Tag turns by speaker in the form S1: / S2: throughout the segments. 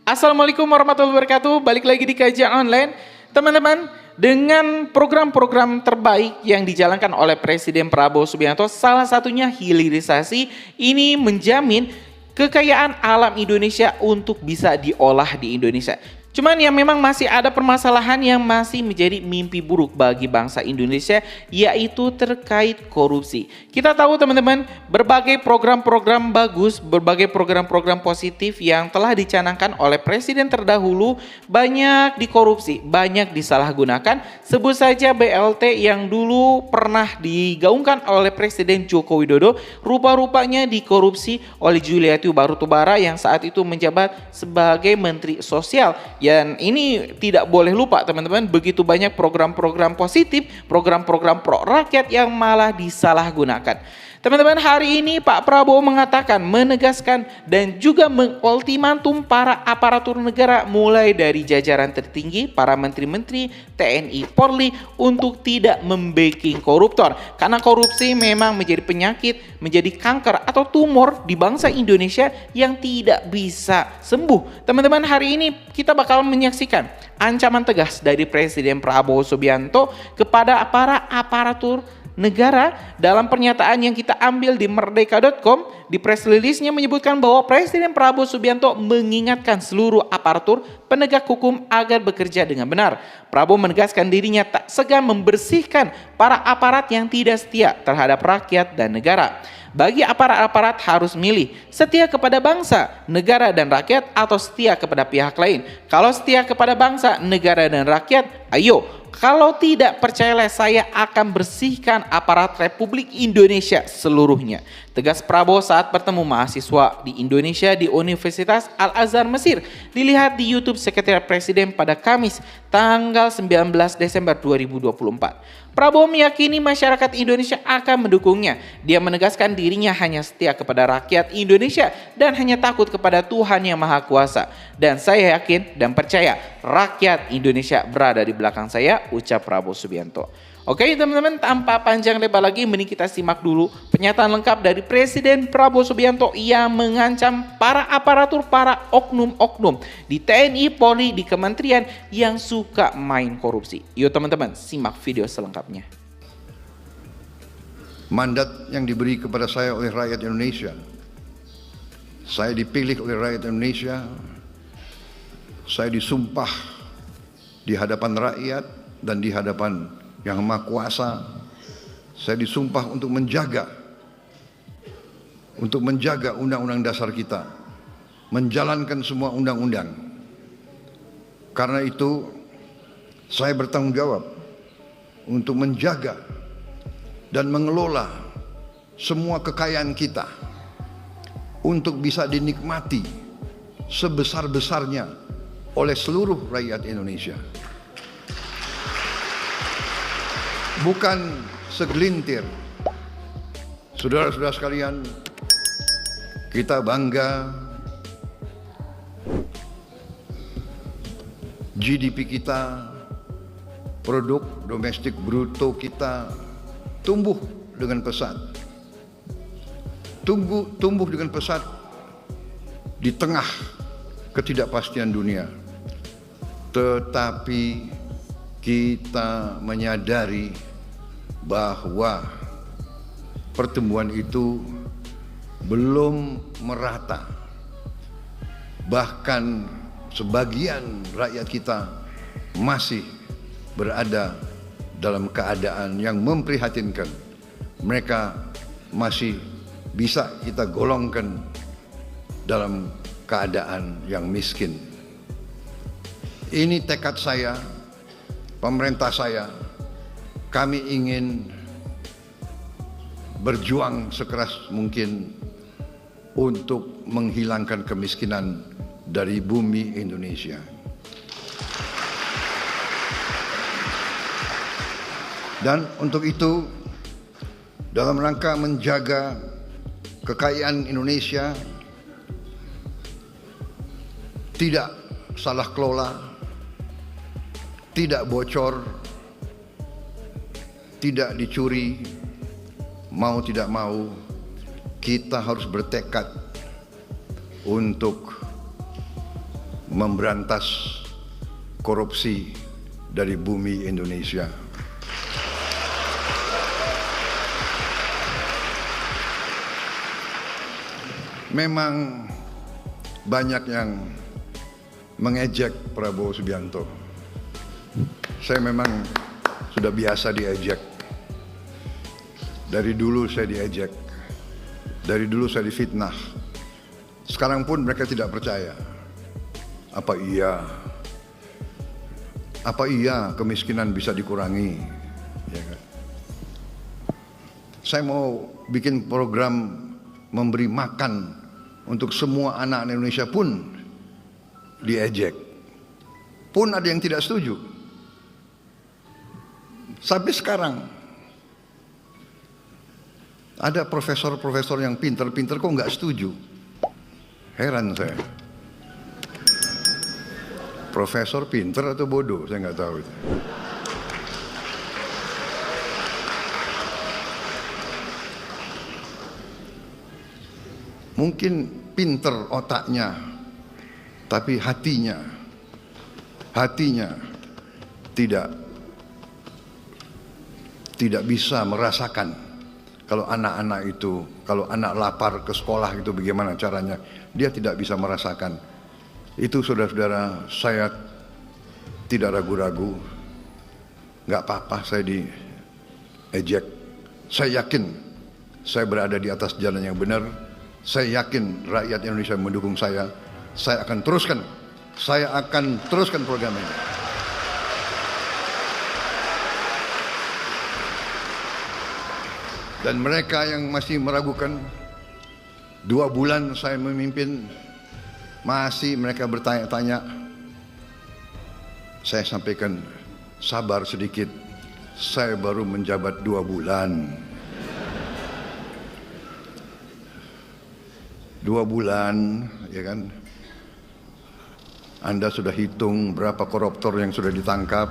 S1: Assalamualaikum warahmatullahi wabarakatuh. Balik lagi di kajian online. Teman-teman, dengan program-program terbaik yang dijalankan oleh Presiden Prabowo Subianto, salah satunya hilirisasi, ini menjamin kekayaan alam Indonesia untuk bisa diolah di Indonesia. Cuman yang memang masih ada permasalahan yang masih menjadi mimpi buruk bagi bangsa Indonesia, yaitu terkait korupsi. Kita tahu teman-teman, berbagai program-program bagus, berbagai program-program positif yang telah dicanangkan oleh presiden terdahulu banyak dikorupsi, banyak disalahgunakan. Sebut saja BLT yang dulu pernah digaungkan oleh Presiden Joko Widodo, rupa-rupanya dikorupsi oleh Juliari Batubara yang saat itu menjabat sebagai Menteri Sosial. Dan ini tidak boleh lupa teman-teman, begitu banyak program-program positif, program-program pro rakyat yang malah disalahgunakan. Teman-teman, hari ini Pak Prabowo mengatakan, menegaskan dan juga mengultimatum para aparatur negara mulai dari jajaran tertinggi, para menteri-menteri, TNI, Polri untuk tidak membacking koruptor. Karena korupsi memang menjadi penyakit, menjadi kanker atau tumor di bangsa Indonesia yang tidak bisa sembuh. Teman-teman, hari ini kita bakal menyaksikan ancaman tegas dari Presiden Prabowo Subianto kepada para aparatur negara. Dalam pernyataan yang kita ambil di merdeka.com, di press release-nya menyebutkan bahwa Presiden Prabowo Subianto mengingatkan seluruh aparatur penegak hukum agar bekerja dengan benar. Prabowo menegaskan dirinya tak segan membersihkan para aparat yang tidak setia terhadap rakyat dan negara. Bagi aparat-aparat harus milih, setia kepada bangsa, negara dan rakyat atau setia kepada pihak lain. Kalau setia kepada bangsa, negara dan rakyat, ayo. Kalau tidak, percayalah saya akan bersihkan aparat Republik Indonesia seluruhnya. Tegas Prabowo saat bertemu mahasiswa di Indonesia di Universitas Al-Azhar Mesir. Dilihat di YouTube Sekretariat Presiden pada Kamis tanggal 19 Desember 2024. Prabowo meyakini masyarakat Indonesia akan mendukungnya. Dia menegaskan dirinya hanya setia kepada rakyat Indonesia dan hanya takut kepada Tuhan Yang Maha Kuasa. Dan saya yakin dan percaya rakyat Indonesia berada di belakang saya, ucap Prabowo Subianto. Oke teman-teman, tanpa panjang lebar lagi, mending kita simak dulu pernyataan lengkap dari Presiden Prabowo Subianto yang mengancam para aparatur, para oknum-oknum di TNI, Polri, di kementerian yang suka main korupsi. Yuk teman-teman, simak video selengkapnya.
S2: Mandat yang diberi kepada saya oleh rakyat Indonesia, saya dipilih oleh rakyat Indonesia, saya disumpah di hadapan rakyat dan di hadapan Yang Maha Kuasa. Saya disumpah untuk menjaga undang-undang dasar kita, menjalankan semua undang-undang. Karena itu saya bertanggung jawab untuk menjaga dan mengelola semua kekayaan kita untuk bisa dinikmati sebesar-besarnya oleh seluruh rakyat Indonesia. Bukan segelintir. Saudara-saudara sekalian, kita bangga GDP kita, produk domestik bruto kita tumbuh dengan pesat. Tumbuh dengan pesat di tengah ketidakpastian dunia. Tetapi kita menyadari bahwa pertumbuhan itu belum merata. Bahkan sebagian rakyat kita masih berada dalam keadaan yang memprihatinkan. Mereka masih bisa kita golongkan dalam keadaan yang miskin. Ini tekad saya, pemerintah saya. Kami ingin berjuang sekeras mungkin untuk menghilangkan kemiskinan dari bumi Indonesia. Dan untuk itu, dalam rangka menjaga kekayaan Indonesia tidak salah kelola, tidak bocor, tidak dicuri, mau tidak mau kita harus bertekad untuk memberantas korupsi dari bumi Indonesia. Memang banyak yang mengejek Prabowo Subianto. Saya memang sudah biasa diejek. Dari dulu saya diejek. Dari dulu saya difitnah. Sekarang pun mereka tidak percaya. Apa iya kemiskinan bisa dikurangi? Ya kan? Saya mau bikin program memberi makan untuk semua anak Indonesia pun diejek. Pun ada yang tidak setuju. Sampai sekarang ada profesor-profesor yang pinter-pinter kok nggak setuju. Heran saya. Profesor pinter atau bodoh, saya nggak tahu itu. Mungkin pinter otaknya, tapi hatinya tidak bisa merasakan kalau anak-anak itu, kalau anak lapar ke sekolah itu bagaimana caranya, dia tidak bisa merasakan. Itu saudara-saudara, saya tidak ragu-ragu, nggak apa-apa saya diejek. Saya yakin saya berada di atas jalan yang benar. Saya yakin rakyat Indonesia mendukung saya. Saya akan teruskan program ini. Dan mereka yang masih meragukan, 2 bulan saya memimpin, masih mereka bertanya-tanya. Saya sampaikan, sabar sedikit, saya baru menjabat 2 bulan. 2 bulan, ya kan? Anda sudah hitung berapa koruptor yang sudah ditangkap?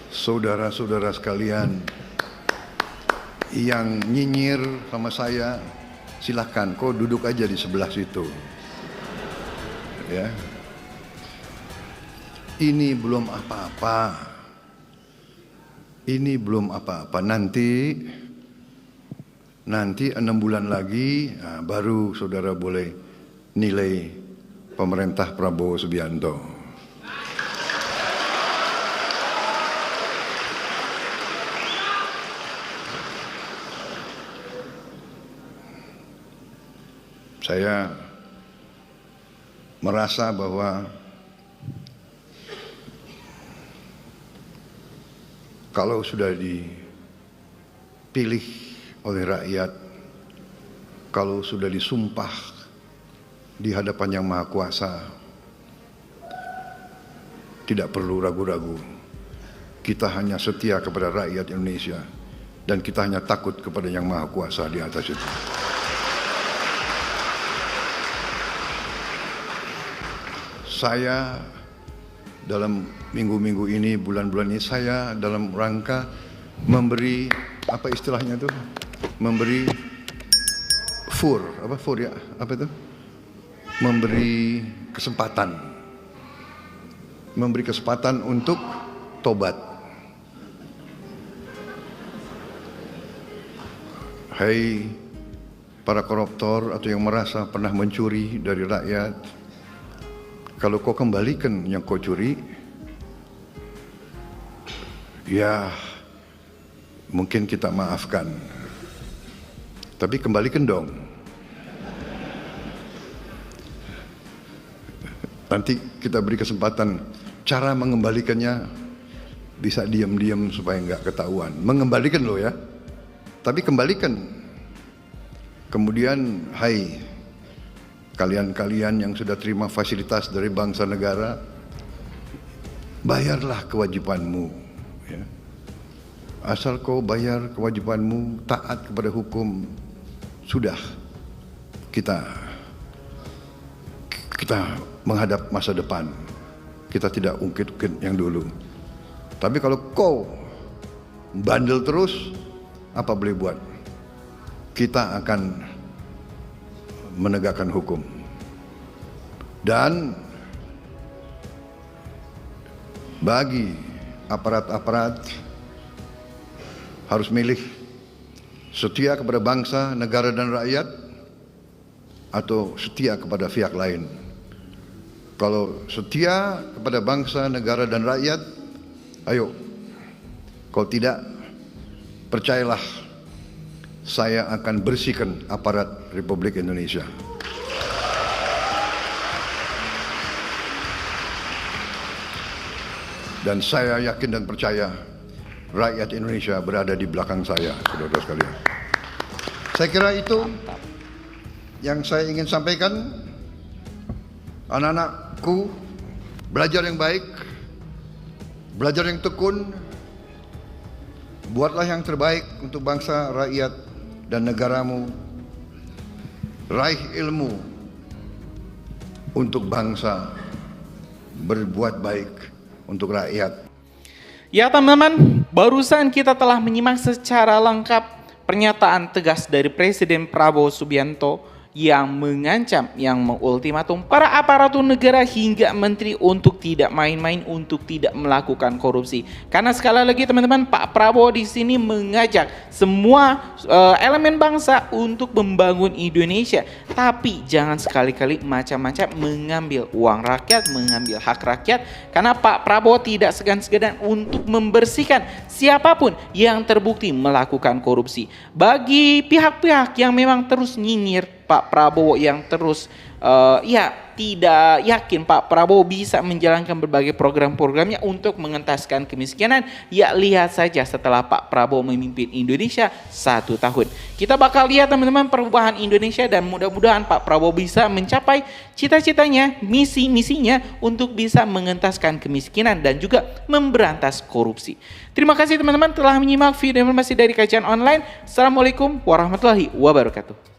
S2: Saudara-saudara sekalian yang nyinyir sama saya, silahkan, kau duduk aja di sebelah situ. Ya. Ini belum apa-apa. Ini belum apa-apa. Nanti 6 bulan lagi baru saudara boleh nilai pemerintah Prabowo Subianto. Saya merasa bahwa kalau sudah dipilih oleh rakyat, kalau sudah disumpah di hadapan Yang Maha Kuasa, tidak perlu ragu-ragu. Kita hanya setia kepada rakyat Indonesia dan kita hanya takut kepada Yang Maha Kuasa di atas itu. Saya dalam minggu-minggu ini, bulan-bulan ini, saya dalam rangka memberi, apa istilahnya itu? Memberi memberi kesempatan untuk tobat. Hai para koruptor atau yang merasa pernah mencuri dari rakyat, kalau kau kembalikan yang kau curi, ya mungkin kita maafkan. Tapi kembalikan dong. Nanti kita beri kesempatan. Cara mengembalikannya bisa diam-diam supaya nggak ketahuan. Mengembalikan loh ya. Tapi kembalikan. Kemudian, hai kalian-kalian yang sudah terima fasilitas dari bangsa negara, bayarlah kewajibanmu. Ya. Asal kau bayar kewajibanmu, taat kepada hukum, sudah kita menghadap masa depan. Kita tidak ungkit-ungkit yang dulu. Tapi kalau kau bandel terus, apa boleh buat? Kita akan menegakkan hukum. Dan bagi aparat-aparat harus milih setia kepada bangsa, negara dan rakyat atau setia kepada pihak lain. Kalau setia kepada bangsa, negara dan rakyat, ayo. Kalau tidak, percayalah, saya akan bersihkan aparat Republik Indonesia. Dan saya yakin dan percaya rakyat Indonesia berada di belakang saya, saudara-saudara sekalian. Saya kira itu yang saya ingin sampaikan. Anak-anakku, belajar yang baik, belajar yang tekun, buatlah yang terbaik untuk bangsa, rakyat, dan negaramu. Raih ilmu untuk bangsa, berbuat baik untuk rakyat.
S1: Ya teman-teman, barusan kita telah menyimak secara lengkap pernyataan tegas dari Presiden Prabowo Subianto yang mengancam, yang mengultimatum para aparatur negara hingga menteri untuk tidak main-main, untuk tidak melakukan korupsi. Karena sekali lagi teman-teman, Pak Prabowo di sini mengajak semua elemen bangsa untuk membangun Indonesia, tapi jangan sekali-kali macam-macam mengambil uang rakyat, mengambil hak rakyat, karena Pak Prabowo tidak segan-segan untuk membersihkan siapapun yang terbukti melakukan korupsi. Bagi pihak-pihak yang memang terus nyinyir Pak Prabowo, yang terus tidak yakin Pak Prabowo bisa menjalankan berbagai program-programnya untuk mengentaskan kemiskinan, ya lihat saja setelah Pak Prabowo memimpin Indonesia 1 tahun. Kita bakal lihat teman-teman perubahan Indonesia, dan mudah-mudahan Pak Prabowo bisa mencapai cita-citanya, misi-misinya untuk bisa mengentaskan kemiskinan dan juga memberantas korupsi. Terima kasih teman-teman telah menyimak video informasi dari Kajian Online. Assalamualaikum warahmatullahi wabarakatuh.